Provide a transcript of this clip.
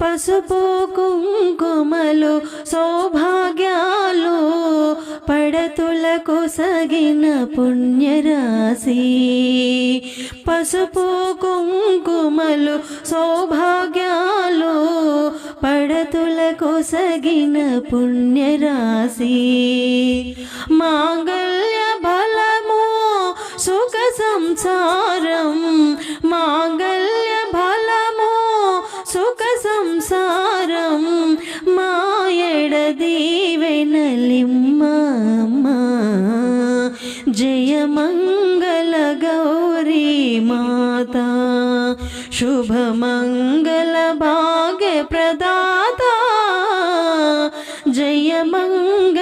పసుపు కుంకుమలు సౌభాగ్యాలు పడతులకు సగిన పుణ్యరాశి. పసుపు కుంకుమలు సౌభాగ్యాలు పడతులకు సగిన పుణ్యరాశి. మాంగళ్య బలము సుఖ సంసారం, మాంగళ్య బలము సుఖ సంసారం, మాయడ దీవెనలిమ్మ. జయ మంగళ గౌరీ మాతా, శుభ మంగళ భాగ్య ప్రదాత. జయ మంగళ